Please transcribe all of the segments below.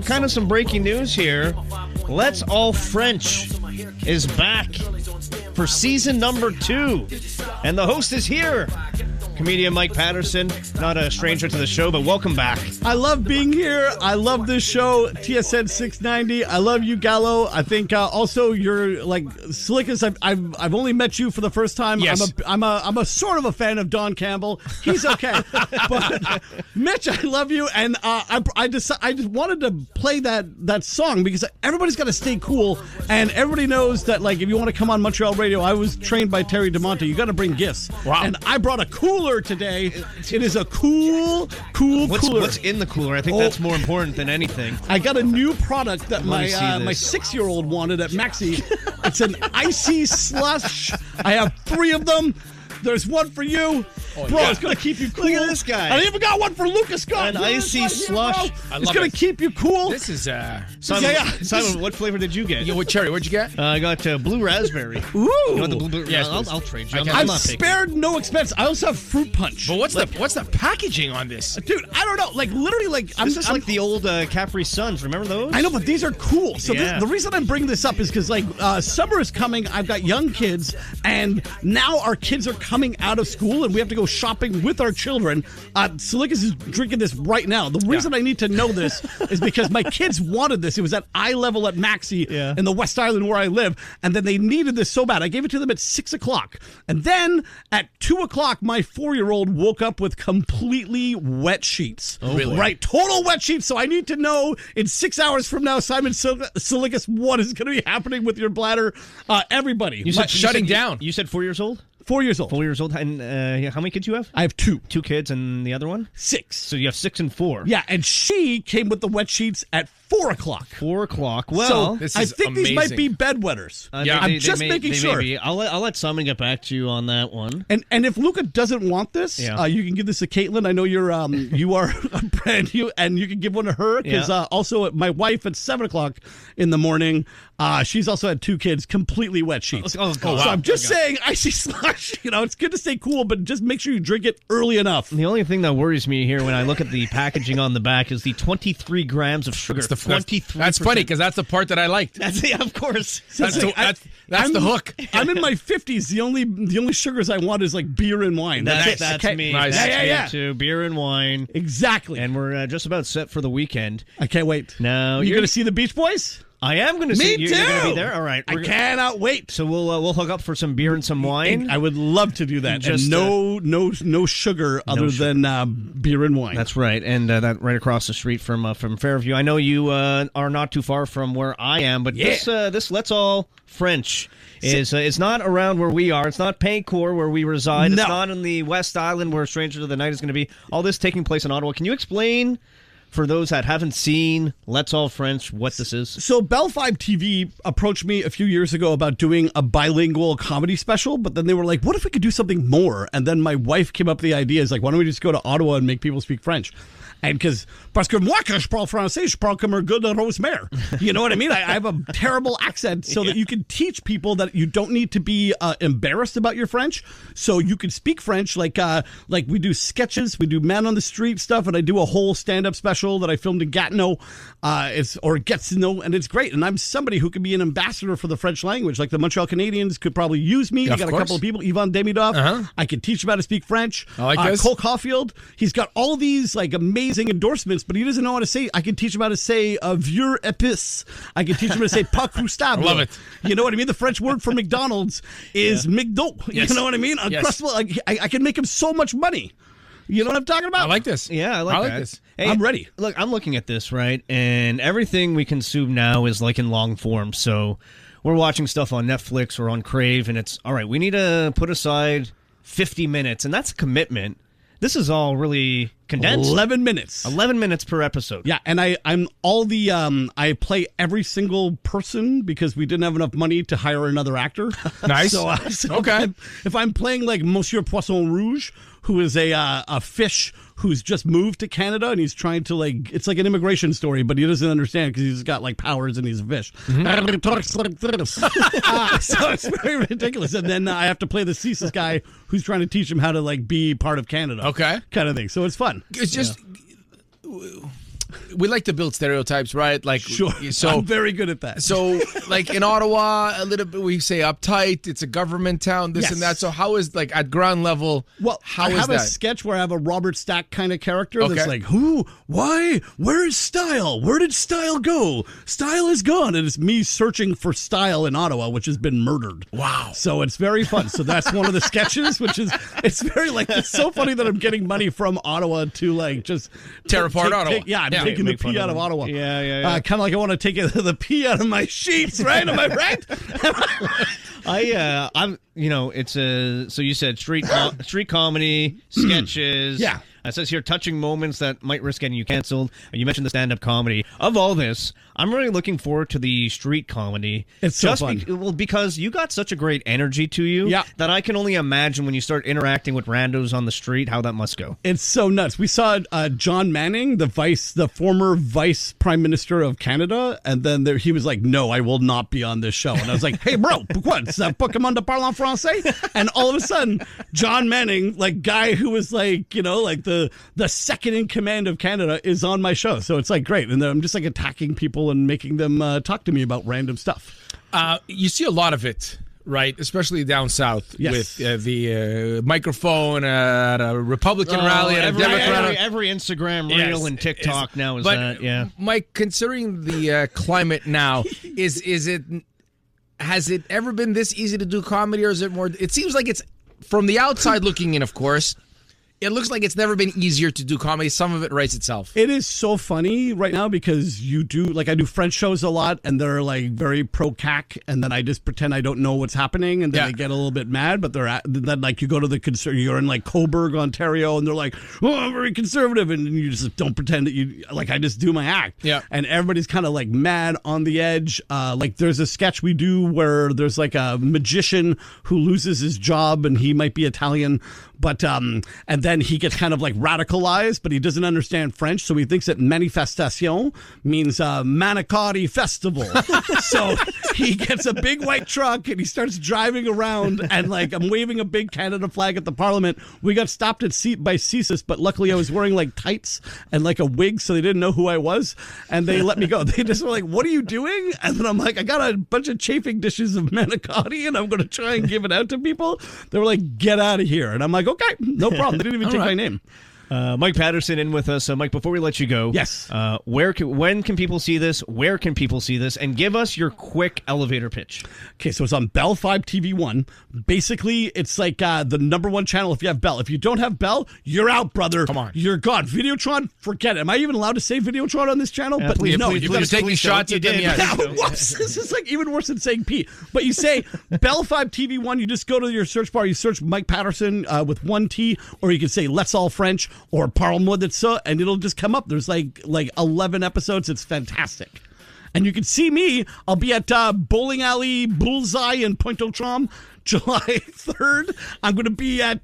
Kind of some breaking news here. Let's All French is back for season number 2. And the host is here. Comedian Mike Paterson, not a stranger to the show, but welcome back. I love being here. I love this show, TSN 690. I love you, Gallo. I think also you're like slick as I've only met you for the first time. Yes. I'm a sort of a fan of Don Campbell. He's okay, but Mitch, I love you, and I just wanted to play that song because everybody's got to stay cool, and everybody knows that like if you want to come on Montreal radio, I was trained by Terry DeMonte. You got to bring gifts. Wow. And I brought a cooler today. It is a cool cooler. What's in the cooler? I think that's more important than anything. I got a new product that my my 6-year-old wanted at Maxi. It's an icy slush. I have 3 of them. There's one for you. Bro, it's going to keep you cool. Look at this guy. I even got one for Lucas Scott. An icy slush. It's going to keep you cool. This is Simon, what flavor did you get? What cherry? What'd you get? I got blue raspberry. Ooh. You want the blue? Yes, I'll trade you. I've spared no expense. I also have fruit punch. But what's the packaging on this? Dude, I don't know. Like, literally, like... This is like the old Capri Suns. Remember those? I know, but these are cool. So Yeah. the reason I'm bringing this up is because, like, summer is coming. I've got young kids, and now our kids are coming out of school, and we have to go shopping with our children. Silikas is drinking this right now. The reason I need to know this is because my kids wanted this. It was at eye level at Maxi in the West Island where I live, and then they needed this so bad. I gave it to them at 6 o'clock. And then at 2 o'clock, my 4-year-old woke up with completely wet sheets. Oh, really? Right, total wet sheets. So I need to know in 6 hours from now, Simon Silikas, what is going to be happening with your bladder. Everybody. You said shutting down. You said 4 years old? 4 years old. 4 years old. And how many kids you have? I have 2. 2 kids, and the other one? 6. So you have 6 and 4. Yeah, and she came with the wet sheets at 4 o'clock. 4 o'clock. Well, this I is think these might be amazing. bedwetters. Yeah. I'm just making sure. Maybe. I'll let Simon get back to you on that one. And if Luca doesn't want this, you can give this to Caitlin. I know you are brand new, and you can give one to her because also my wife at 7 o'clock in the morning. She's also had 2 kids, completely wet sheets. Oh, So I'm just saying, icy slush. It's good to stay cool, but just make sure you drink it early enough. The only thing that worries me here when I look at the packaging on the back is the 23 grams of sugar. That's 23%. That's funny because that's the part that I liked. Of course. That's the hook. I'm in my 50s. The only sugars I want is like beer and wine. That's okay. me. Nice. That's me too. Beer and wine. Exactly. And we're just about set for the weekend. I can't wait. No, You're going to see the Beach Boys? I am going to see you. Me too. You're going to be there? All right. I cannot wait. So we'll hook up for some beer and some wine. I would love to do that. Just, and no sugar other than beer and wine. That's right. And that right across the street from Fairview. I know you are not too far from where I am, but this Let's All French is not around where we are. It's not Paycor where we reside. No. It's not in the West Island where Stranger to the Night is going to be. All this taking place in Ottawa. Can you explain, for those that haven't seen Let's All French, what this is? So Bell Fibe TV approached me a few years ago about doing a bilingual comedy special, but then they were like, what if we could do something more? And then my wife came up with the idea, is like, why don't we just go to Ottawa and make people speak French? And parce que moi, quand je parle français, je parle comme un gars de Rosemère. You know what I mean? I have a terrible accent so that you can teach people that you don't need to be embarrassed about your French. So you can speak French like we do sketches, we do man on the street stuff, and I do a whole stand-up special that I filmed in Gatineau, Gatineau, and it's great. And I'm somebody who can be an ambassador for the French language. Like the Montreal Canadiens could probably use me. Yeah, I got a couple of people, Yvonne Demidov. I could teach them how to speak French. I like this. Cole Caulfield, he's got all these like amazing endorsements, but he doesn't know how to say. I can teach him how to say vieux épice. I can teach him how to say pas croustable. I love it. You know what I mean? The French word for McDonald's is McDo. Yes. You know what I mean? Uncrustable. I can make him so much money. You know what I'm talking about? I like this. Yeah, I like that. this. Hey, I'm ready. Look, I'm looking at this, right? And everything we consume now is like in long form. So we're watching stuff on Netflix or on Crave, and it's, all right, we need to put aside 50 minutes, and that's a commitment. This is all really condensed. 11 minutes. 11 minutes per episode. Yeah, and I'm all the I play every single person because we didn't have enough money to hire another actor. Nice. So okay. If I'm playing like Monsieur Poisson Rouge, who is a fish who's just moved to Canada and he's trying to it's like an immigration story, but he doesn't understand because he's got like powers and he's a fish. So it's very ridiculous. And then I have to play the CSIS guy who's trying to teach him how to be part of Canada. Okay. Kind of thing. So it's fun. It's just we like to build stereotypes, right? Like, Sure. So I'm very good at that. So, like in Ottawa, a little bit we say uptight. It's a government town, this and that. So, how is like at ground level? Well, how I is have that? a sketch where I have a Robert Stack kind of character that's Okay. like, who, why, where is Style? Where did Style go? Style is gone. And it's me searching for Style in Ottawa, which has been murdered. Wow. So it's very fun. So that's one of the sketches, which is, it's very like, it's so funny that I'm getting money from Ottawa to like just tear apart Ottawa. I'm taking the pee out of Ottawa. Yeah. Kind of like I want to take the pee out of my sheets, right? Am I right? I'm, it's so you said street comedy, sketches. Yeah. It says here touching moments that might risk getting you canceled. You mentioned the stand-up comedy. Of all this, I'm really looking forward to the street comedy. It's so fun. Because you got such a great energy to you that I can only imagine when you start interacting with randos on the street how that must go. It's so nuts. We saw John Manning, the former vice prime minister of Canada, and then he was like, "No, I will not be on this show." And I was like, "Hey, bro, what? Is that Pokemon de Parle en Français?" And all of a sudden, John Manning, like guy who was like, like the second in command of Canada, is on my show. So it's like great, and then I'm just like attacking people and making them talk to me about random stuff. You see a lot of it, right? Especially down south with the microphone at a Republican rally, at a Democrat. Every Instagram reel and TikTok now is that. Yeah, Mike, considering the climate now, has it ever been this easy to do comedy, or is it more? It seems like it's from the outside looking in, of course. It looks like it's never been easier to do comedy. Some of it writes itself. It is so funny right now because I do French shows a lot and they're like very pro-CAC, and then I just pretend I don't know what's happening, and then I get a little bit mad, but then like you go to you're in like Cobourg, Ontario, and they're like, "Oh, I'm very conservative," and you just don't pretend that I just do my act. Yeah. And everybody's kind of like mad on the edge. Like there's a sketch we do where there's like a magician who loses his job, and he might be Italian, but and then he gets kind of like radicalized, but he doesn't understand French, so he thinks that manifestation means manicotti festival. So he gets a big white truck and he starts driving around, and like I'm waving a big Canada flag at the Parliament. We got stopped by CSIS, but luckily I was wearing like tights and like a wig, so they didn't know who I was, and they let me go. They just were like, "What are you doing?" And then I'm like, "I got a bunch of chafing dishes of manicotti, and I'm going to try and give it out to people." They were like, "Get out of here," and I'm like, "Okay, no problem." They didn't even take my name. Mike Paterson in with us. Mike, before we let you go, yes. When can people see this? Where can people see this? And give us your quick elevator pitch. Okay, so it's on Bell Fibe TV1. Basically, it's like the #1 channel if you have Bell. If you don't have Bell, you're out, brother. Come on. You're gone. Videotron, forget it. Am I even allowed to say Videotron on this channel? But please, no, you've got to take these shots at them. Yeah, whoops. This is like even worse than saying Pete. But you say Bell Fibe TV1, you just go to your search bar, you search Mike Paterson with 1 T, or you can say Let's All French or Parle-moi, and it'll just come up. There's like 11 episodes. It's fantastic. And you can see me. I'll be at Bowling Alley Bullseye in Pointe-aux-Trembles July 3rd. I'm going to be at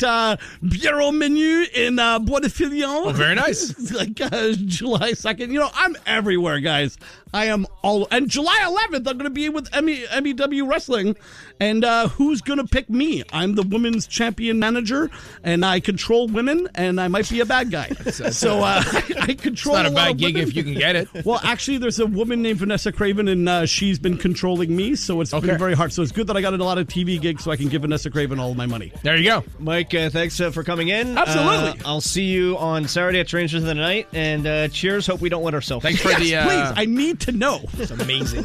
Bureau Menu in Bois de Filion. Oh, very nice. Like July 2nd. I'm everywhere, guys. I am all. And July 11th, I'm going to be with MEW Wrestling. And who's going to pick me? I'm the women's champion manager, and I control women, and I might be a bad guy. So I control. It's not a bad gig women. if you can get it. Well, actually, there's a woman named Vanessa Craven, and she's been controlling me, so it's been very hard. So it's good that I got a lot of TV gigs so I can give Vanessa Craven all of my money. There you go. Mike, thanks for coming in. Absolutely. I'll see you on Saturday at Strangers of the Night, and cheers. Hope we don't wet ourselves. Thanks for Yes, please. I need to know. It's amazing.